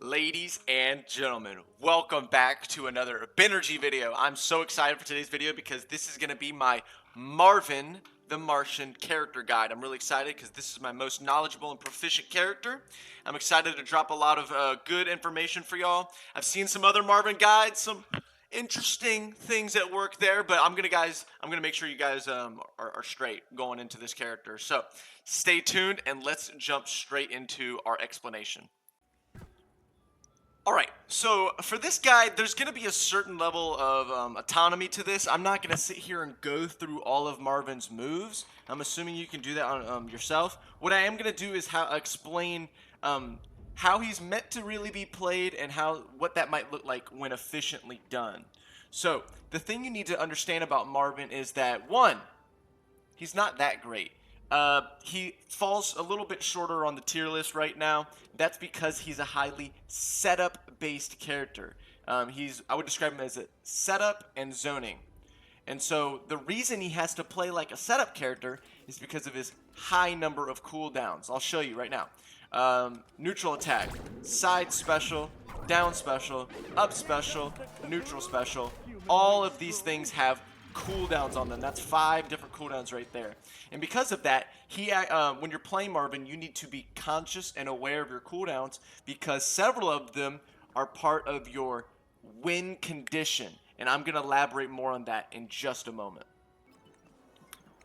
Ladies and gentlemen, welcome back to another Benergy video. I'm so excited for today's video because this is going to be my Marvin the Martian character guide. I'm really excited because this is my most knowledgeable and proficient character. I'm excited to drop a lot of good information for y'all. I've seen some other Marvin guides, some interesting things at work there, but I'm gonna make sure you guys are straight going into this character. So stay tuned and let's jump straight into our explanation. Alright, so for this guide, there's going to be a certain level of autonomy to this. I'm not going to sit here and go through all of Marvin's moves. I'm assuming you can do that on yourself. What I am going to do is explain how he's meant to really be played and what that might look like when efficiently done. So, the thing you need to understand about Marvin is that, one, he's not that great. He falls a little bit shorter on the tier list right now. That's because he's a highly setup-based character. I would describe him as a setup and zoning. And so the reason he has to play like a setup character is because of his high number of cooldowns. I'll show you right now. Neutral attack, side special, down special, up special, neutral special. All of these things have cooldowns on them. That's 5 different cooldowns right there. And because of that, when you're playing Marvin, you need to be conscious and aware of your cooldowns because several of them are part of your win condition. And I'm going to elaborate more on that in just a moment.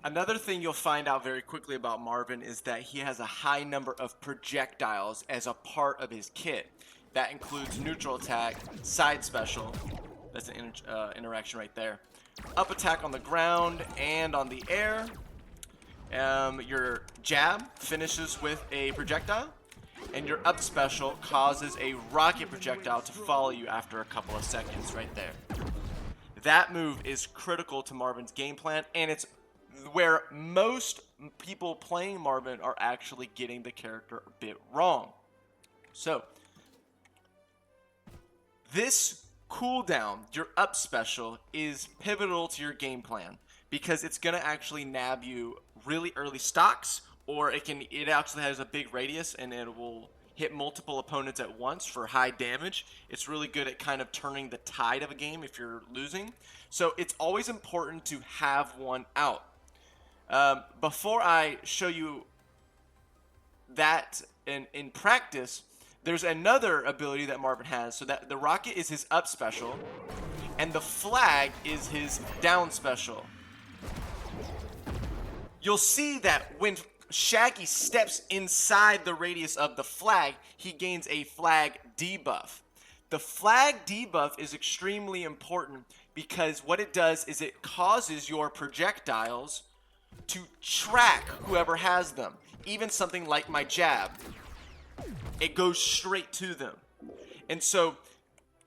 Another thing you'll find out very quickly about Marvin is that he has a high number of projectiles as a part of his kit. That includes neutral attack, side special. That's an interaction right there. Up attack on the ground and on the air. Your jab finishes with a projectile. And your up special causes a rocket projectile to follow you after a couple of seconds right there. That move is critical to Marvin's game plan, and it's where most people playing Marvin are actually getting the character a bit wrong. So, this cooldown, your up special, is pivotal to your game plan because it's going to actually nab you really early stocks, or it actually has a big radius and it will hit multiple opponents at once for high damage. It's really good at kind of turning the tide of a game if you're losing. So it's always important to have one out. Before I show you that in practice, there's another ability that Marvin has. So that the rocket is his up special, and the flag is his down special. You'll see that when Shaggy steps inside the radius of the flag, he gains a flag debuff. The flag debuff is extremely important because what it does is it causes your projectiles to track whoever has them. Even something like my jab. It goes straight to them. And so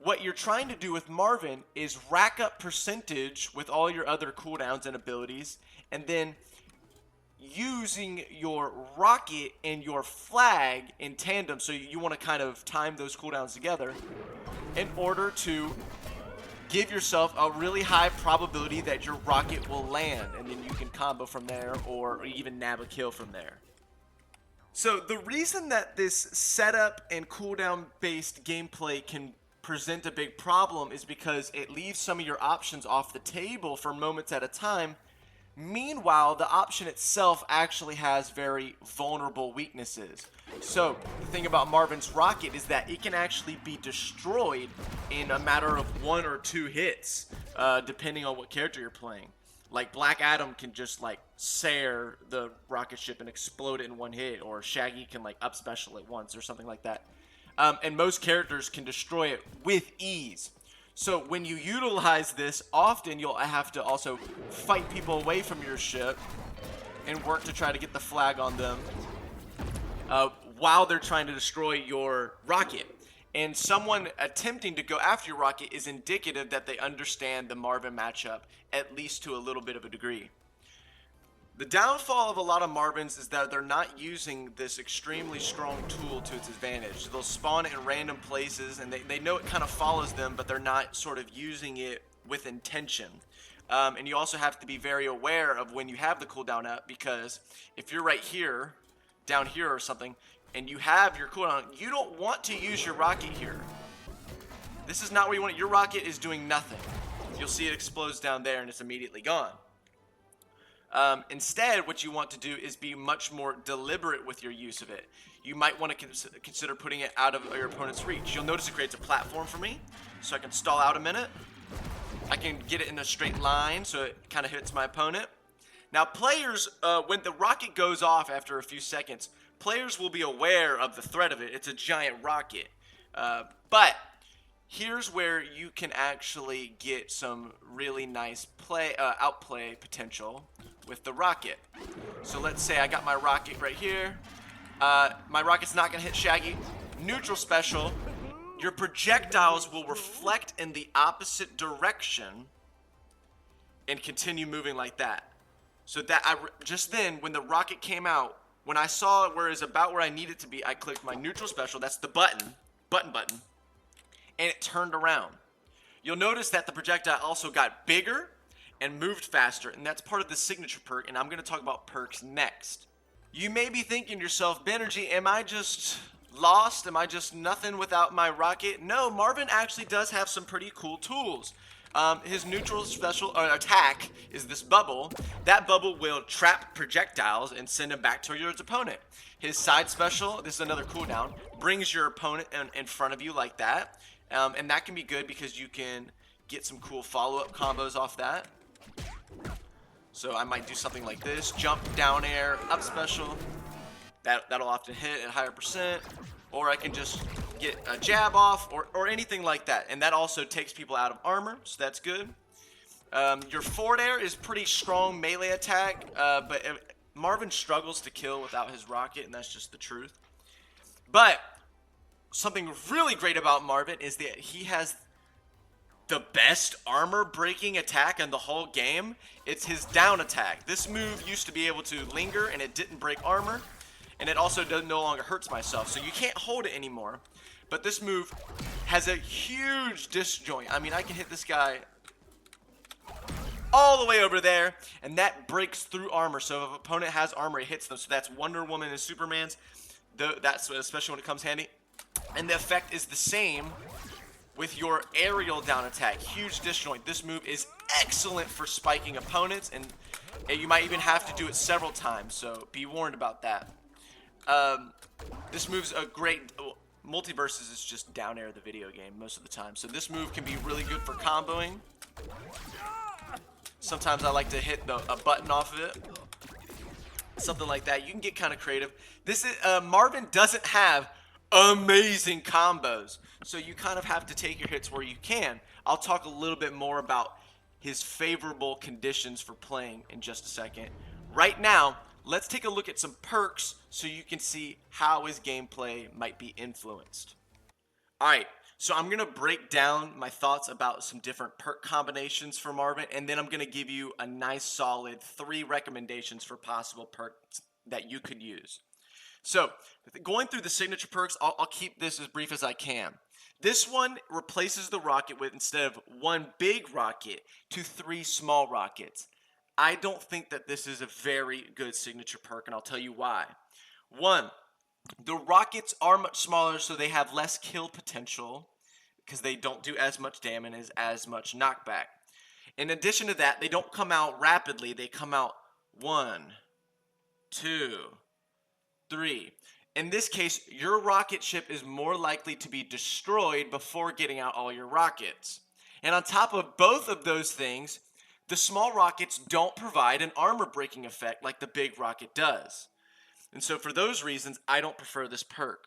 what you're trying to do with Marvin is rack up percentage with all your other cooldowns and abilities, and then using your rocket and your flag in tandem. So you want to kind of time those cooldowns together in order to give yourself a really high probability that your rocket will land, and then you can combo from there or even nab a kill from there. So the reason that this setup and cooldown based gameplay can present a big problem is because it leaves some of your options off the table for moments at a time. Meanwhile, the option itself actually has very vulnerable weaknesses. So the thing about Marvin's rocket is that it can actually be destroyed in a matter of 1 or 2 hits, depending on what character you're playing. Like Black Adam can just like Sair the rocket ship and explode it in 1 hit, or Shaggy can like up special it once or something like that. And most characters can destroy it with ease. So when you utilize this, often you'll have to also fight people away from your ship and work to try to get the flag on them while they're trying to destroy your rocket. And someone attempting to go after your rocket is indicative that they understand the Marvin matchup, at least to a little bit of a degree. The downfall of a lot of Marvins is that they're not using this extremely strong tool to its advantage. They'll spawn it in random places, and they know it kind of follows them, but they're not sort of using it with intention. And you also have to be very aware of when you have the cooldown up, because if you're right here, down here or something, and you have your cooldown, you don't want to use your rocket here. This is not where you want it. Your rocket is doing nothing. You'll see it explodes down there and it's immediately gone. Instead, what you want to do is be much more deliberate with your use of it. You might want to consider putting it out of your opponent's reach. You'll notice it creates a platform for me, so I can stall out a minute. I can get it in a straight line, so it kind of hits my opponent. Now, players, when the rocket goes off after a few seconds, players will be aware of the threat of it. It's a giant rocket. But here's where you can actually get some really nice outplay potential with the rocket. So let's say I got my rocket right here. My rocket's not going to hit Shaggy. Neutral special. Your projectiles will reflect in the opposite direction and continue moving like that. So that just then, when the rocket came out, when I saw it where it was about where I need it to be, I clicked my neutral special. That's the button, and it turned around. You'll notice that the projectile also got bigger and moved faster, and that's part of the signature perk, and I'm going to talk about perks next. You may be thinking to yourself, Benergy, am I just lost? Am I just nothing without my rocket? No, Marvin actually does have some pretty cool tools. His neutral special attack is this bubble. That bubble will trap projectiles and send them back to your opponent. His side special, this is another cooldown, brings your opponent in front of you like that. And that can be good because you can get some cool follow-up combos off that. So I might do something like this, jump, down air, up special. That'll often hit at higher percent. Or I can just get a jab off or anything like that. And that also takes people out of armor, so that's good. Your forward air is pretty strong melee attack, but Marvin struggles to kill without his rocket, and that's just the truth. But something really great about Marvin is that he has the best armor breaking attack in the whole game. It's his down attack. This move used to be able to linger and it didn't break armor, and it also no longer hurts myself, so you can't hold it anymore. But this move has a huge disjoint. I mean, I can hit this guy all the way over there, and that breaks through armor. So if an opponent has armor, it hits them. So that's Wonder Woman and Superman's. That's especially when it comes handy. And the effect is the same with your aerial down attack. Huge disjoint. This move is excellent for spiking opponents, and you might even have to do it several times, so be warned about that. This move's a great... Multiverses is just down air the video game most of the time, so this move can be really good for comboing. Sometimes I like to hit a button off of it. Something like that. You can get kind of creative. This is Marvin doesn't have amazing combos, so you kind of have to take your hits where you can. I'll talk a little bit more about his favorable conditions for playing in just a second. Right now, let's take a look at some perks so you can see how his gameplay might be influenced. Alright, so I'm going to break down my thoughts about some different perk combinations for Marvin, and then I'm going to give you a nice solid 3 recommendations for possible perks that you could use. So, going through the signature perks, I'll keep this as brief as I can. This one replaces the rocket with, instead of 1 big rocket, to 3 small rockets. I don't think that this is a very good signature perk, and I'll tell you why. 1, the rockets are much smaller, so they have less kill potential because they don't do as much damage as much knockback. In addition to that, they don't come out rapidly. They come out 1, 2, 3. In this case, your rocket ship is more likely to be destroyed before getting out all your rockets. And on top of both of those things, the small rockets don't provide an armor breaking effect like the big rocket does. And so for those reasons, I don't prefer this perk.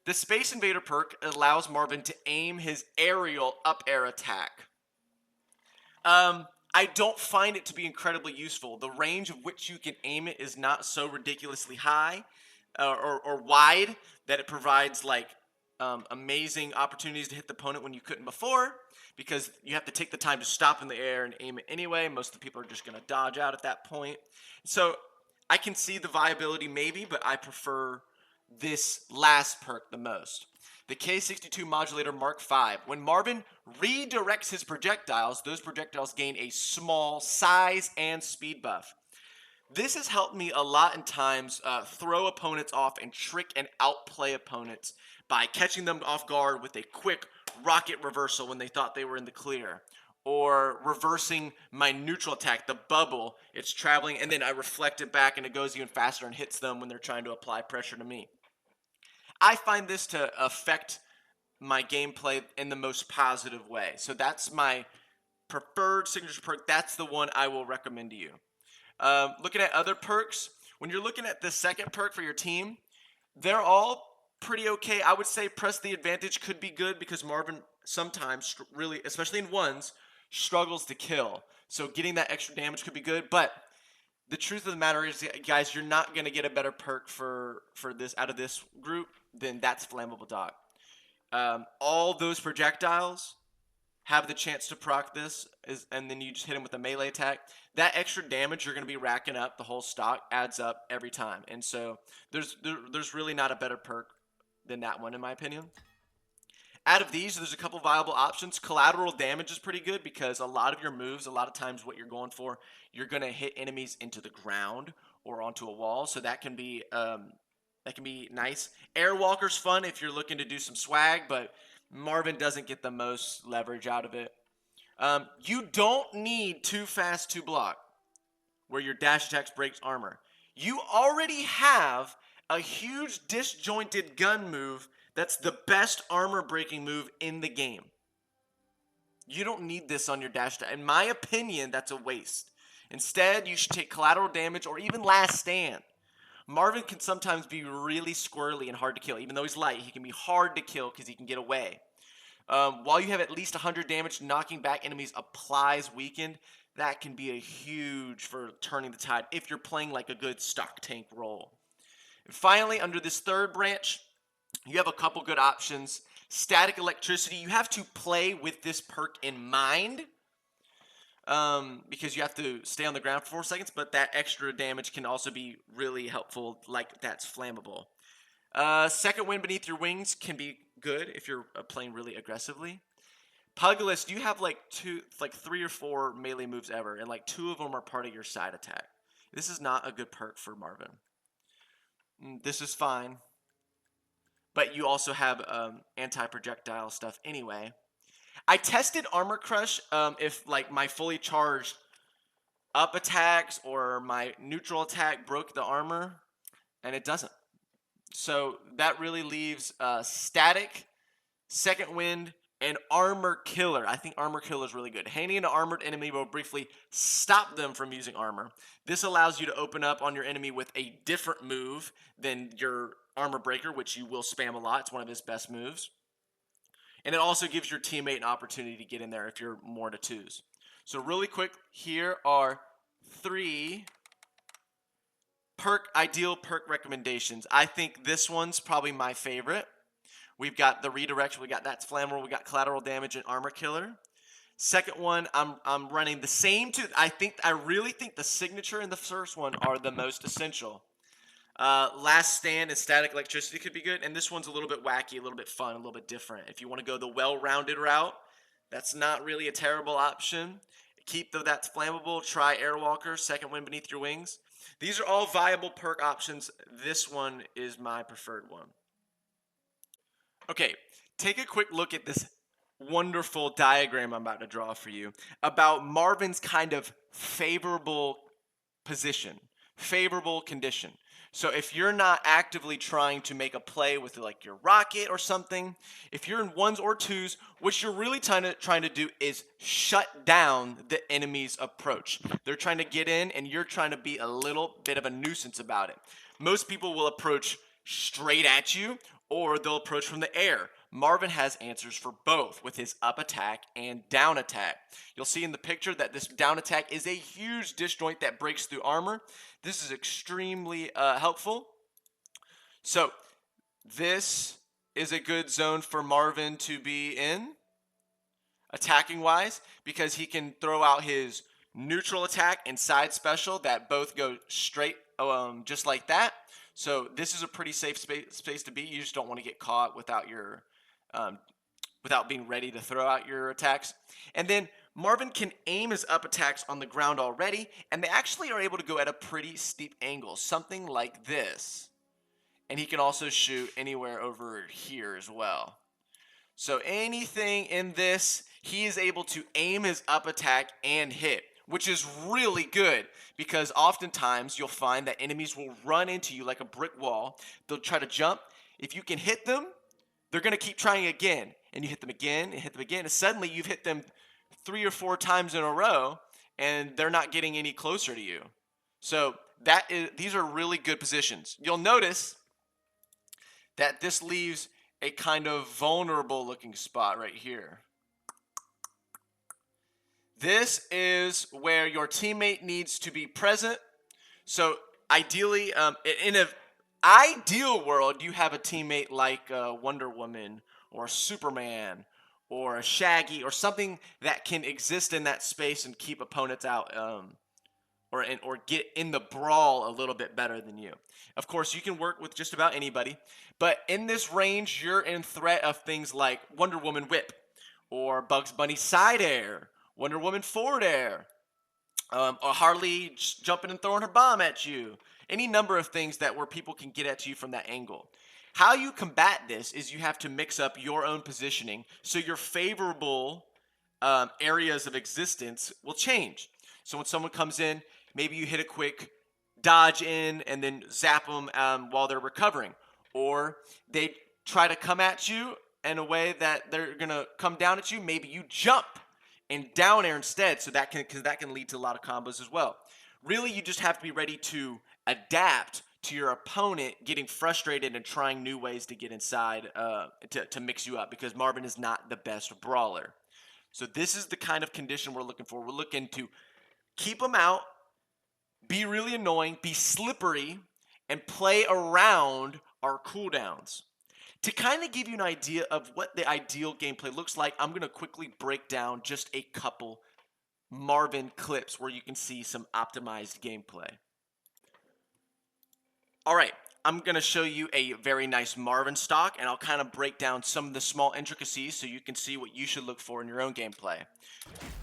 The Space Invader perk allows Marvin to aim his aerial up air attack. I don't find it to be incredibly useful. The range of which you can aim it is not so ridiculously high or wide that it provides like amazing opportunities to hit the opponent when you couldn't before, because you have to take the time to stop in the air and aim it anyway. Most of the people are just going to dodge out at that point. So I can see the viability maybe, but I prefer this last perk the most. The K62 Modulator Mark V. When Marvin redirects his projectiles, those projectiles gain a small size and speed buff. This has helped me a lot in times throw opponents off and trick and outplay opponents by catching them off guard with a quick rocket reversal when they thought they were in the clear, or reversing my neutral attack, the bubble. It's traveling, and then I reflect it back, and it goes even faster and hits them when they're trying to apply pressure to me. I find this to affect my gameplay in the most positive way. So that's my preferred signature perk. That's the one I will recommend to you. Looking at other perks, when you're looking at the second perk for your team, they're all pretty okay. I would say Press the Advantage could be good because Marvin sometimes, really, especially in ones, struggles to kill. So getting that extra damage could be good. But the truth of the matter is, guys, you're not going to get a better perk for this out of this group than That's Flammable Dog. All those projectiles have the chance to proc this, and then you just hit him with a melee attack. That extra damage you're going to be racking up, the whole stock adds up every time. And so there's really not a better perk than that one, in my opinion. Out of these, there's a couple viable options. Collateral damage is pretty good because a lot of your moves, a lot of times what you're going for, you're going to hit enemies into the ground or onto a wall. So that can be nice. Airwalker's fun if you're looking to do some swag, but Marvin doesn't get the most leverage out of it. You don't need Too Fast to Block, where your dash attacks breaks armor. You already have a huge disjointed gun move that's the best armor breaking move in the game. You don't need this on your dash attack. In my opinion, that's a waste. Instead, you should take collateral damage or even last stand. Marvin can sometimes be really squirrely and hard to kill. Even though he's light, he can be hard to kill because he can get away. While you have at least 100 damage, knocking back enemies applies weakened. That can be a huge for turning the tide if you're playing like a good stock tank role. And finally, under this third branch, you have a couple good options. Static Electricity, you have to play with this perk in mind. Because you have to stay on the ground for 4 seconds, but that extra damage can also be really helpful, like That's Flammable. Second Wind Beneath Your Wings can be good if you're playing really aggressively. Pugilist, you have like 3 or 4 melee moves ever, and like 2 of them are part of your side attack. This is not a good perk for Marvin. This is fine, but you also have anti-projectile stuff anyway. I tested Armor Crush if like my fully charged up attacks or my neutral attack broke the armor, and it doesn't. So that really leaves Static, Second Wind, and Armor Killer. I think Armor Killer is really good. Handing an armored enemy will briefly stop them from using armor. This allows you to open up on your enemy with a different move than your Armor Breaker, which you will spam a lot. It's one of his best moves. And it also gives your teammate an opportunity to get in there if you're more to twos. So really quick, here are 3 ideal perk recommendations. I think this one's probably my favorite. We've got the Redirect, we got That's Flammable, we got Collateral Damage and Armor Killer. Second one, I'm running the same two. I really think the Signature and the first one are the most essential. Last Stand and Static Electricity could be good, and this one's a little bit wacky, a little bit fun, a little bit different. If you want to go the well-rounded route, that's not really a terrible option. Keep That's Flammable, try Airwalker, Second Wind Beneath Your Wings. These are all viable perk options. This one is my preferred one. Okay, take a quick look at this wonderful diagram I'm about to draw for you about Marvin's kind of favorable position, favorable condition. So if you're not actively trying to make a play with like your rocket or something, if you're in ones or twos, what you're really trying to do is shut down the enemy's approach. They're trying to get in and you're trying to be a little bit of a nuisance about it. Most people will approach straight at you or they'll approach from the air. Marvin has answers for both with his up attack and down attack. You'll see in the picture that this down attack is a huge disjoint that breaks through armor. This is extremely helpful. So this is a good zone for Marvin to be in, attacking wise, because he can throw out his neutral attack and side special that both go straight just like that. So this is a pretty safe space to be. You just don't want to get caught without your without being ready to throw out your attacks. And then Marvin can aim his up attacks on the ground already, and they actually are able to go at a pretty steep angle, something like this. And he can also shoot anywhere over here as well. So anything in this, he is able to aim his up attack and hit, which is really good because oftentimes you'll find that enemies will run into you like a brick wall. They'll try to jump. If you can hit them, they're going to keep trying again. And you hit them again and hit them again. And suddenly you've hit them 3 or 4 times in a row and they're not getting any closer to you. So these are really good positions. You'll notice that this leaves a kind of vulnerable looking spot right here. This is where your teammate needs to be present. So ideally, in an ideal world, you have a teammate like Wonder Woman or Superman or a Shaggy or something that can exist in that space and keep opponents out or get in the brawl a little bit better than you. Of course, you can work with just about anybody, but in this range, you're in threat of things like Wonder Woman whip or Bugs Bunny side air, Wonder Woman forward air, or Harley jumping and throwing her bomb at you. Any number of things where people can get at you from that angle. How you combat this is you have to mix up your own positioning so your favorable areas of existence will change. So when someone comes in, maybe you hit a quick dodge in and then zap them while they're recovering. Or they try to come at you in a way that they're going to come down at you. Maybe you jump and down air instead, so that can lead to a lot of combos as well. Really, you just have to be ready to adapt to your opponent getting frustrated and trying new ways to get inside to mix you up, because Marvin is not the best brawler. So this is the kind of condition we're looking for. We're looking to keep them out, be really annoying, be slippery, and play around our cooldowns. To kind of give you an idea of what the ideal gameplay looks like, I'm going to quickly break down just a couple Marvin clips where you can see some optimized gameplay. All right, I'm going to show you a very nice Marvin stock, and I'll kind of break down some of the small intricacies so you can see what you should look for in your own gameplay.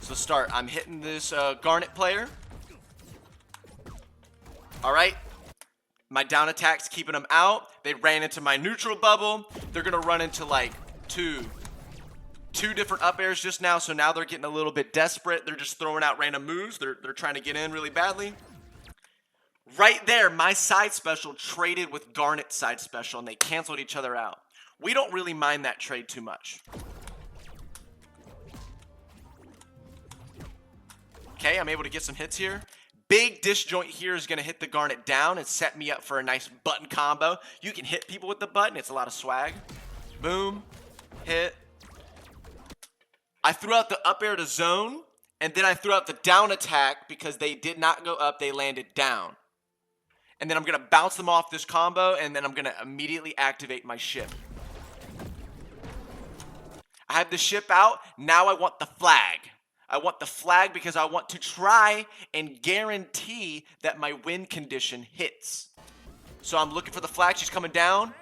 So start, I'm hitting this Garnet player. All right, my down attack's keeping them out. They ran into my neutral bubble. They're going to run into like two different up airs just now, so now they're getting a little bit desperate. They're just throwing out random moves. They're trying to get in really badly. Right there, my side special traded with Garnet's side special, and they canceled each other out. We don't really mind that trade too much. Okay, I'm able to get some hits here. Big disjoint here is going to hit the Garnet down and set me up for a nice button combo. You can hit people with the button. It's a lot of swag. Boom. Hit. I threw out the up air to zone, and then I threw out the down attack because they did not go up. They landed down. And then I'm going to bounce them off this combo, and then I'm going to immediately activate my ship. I have the ship out. Now I want the flag. I want the flag because I want to try and guarantee that my win condition hits. So I'm looking for the flag. She's coming down.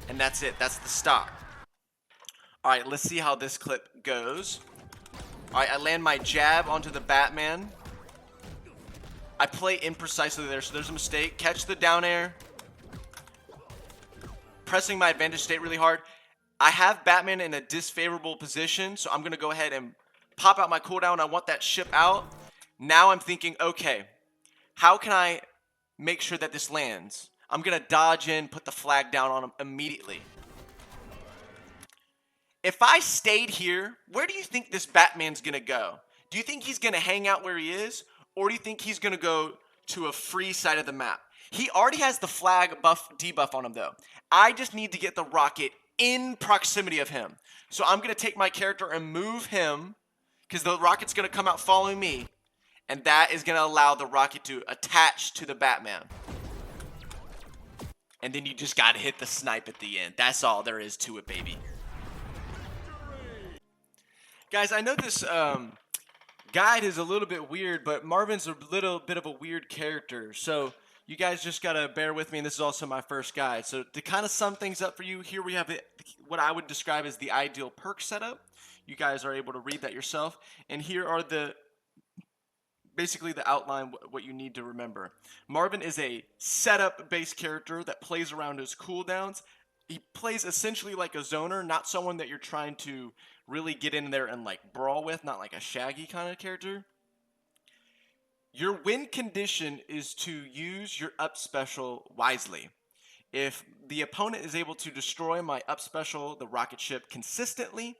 And that's it. That's the stock. All right, let's see how this clip goes. All right, I land my jab onto the Batman. I play imprecisely there, so there's a mistake. Catch the down air. Pressing my advantage state really hard. I have Batman in a disfavorable position, so I'm going to go ahead and pop out my cooldown. I want that ship out. Now I'm thinking, okay, how can I make sure that this lands? I'm going to dodge in, put the flag down on him immediately. If I stayed here, where do you think this Batman's going to go? Do you think he's going to hang out where he is? Or do you think he's going to go to a free side of the map? He already has the flag debuff on him, though. I just need to get the rocket in proximity of him. So I'm going to take my character and move him, because the rocket's going to come out following me. And that is going to allow the rocket to attach to the Batman. And then you just got to hit the snipe at the end. That's all there is to it, baby. Guys, I know this guide is a little bit weird, but Marvin's a little bit of a weird character. So you guys just got to bear with me, and this is also my first guide. So to kind of sum things up for you, here we have what I would describe as the ideal perk setup. You guys are able to read that yourself. And here are basically the outline, what you need to remember. Marvin is a setup-based character that plays around his cooldowns. He plays essentially like a zoner, not someone that you're trying to really get in there and like brawl with, not like a Shaggy kind of character. Your win condition is to use your up special wisely. If the opponent is able to destroy my up special, the rocket ship, consistently,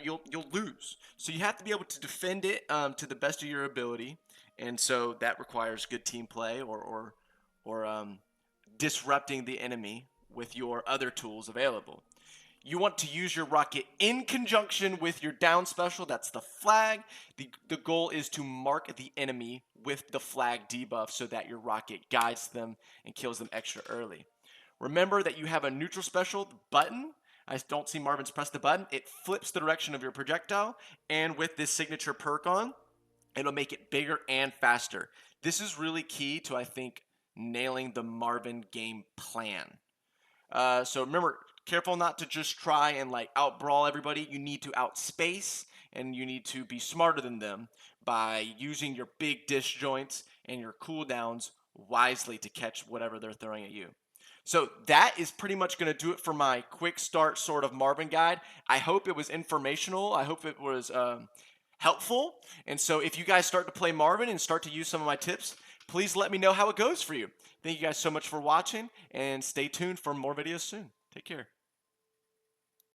you'll lose. So you have to be able to defend it to the best of your ability, and so that requires good team play or disrupting the enemy with your other tools available. You want to use your rocket in conjunction with your down special. That's the flag. The goal is to mark the enemy with the flag debuff so that your rocket guides them and kills them extra early. Remember that you have a neutral special, the button. I don't see Marvin's press the button. It flips the direction of your projectile, and with this signature perk on, it'll make it bigger and faster. This is really key to, I think, nailing the Marvin game plan. So remember, careful not to just try and like out-brawl everybody. You need to outspace, and you need to be smarter than them by using your big disjoints and your cooldowns wisely to catch whatever they're throwing at you. So that is pretty much going to do it for my quick start sort of Marvin guide. I hope it was informational. I hope it was helpful. And so if you guys start to play Marvin and start to use some of my tips, please let me know how it goes for you. Thank you guys so much for watching, and stay tuned for more videos soon. Take care.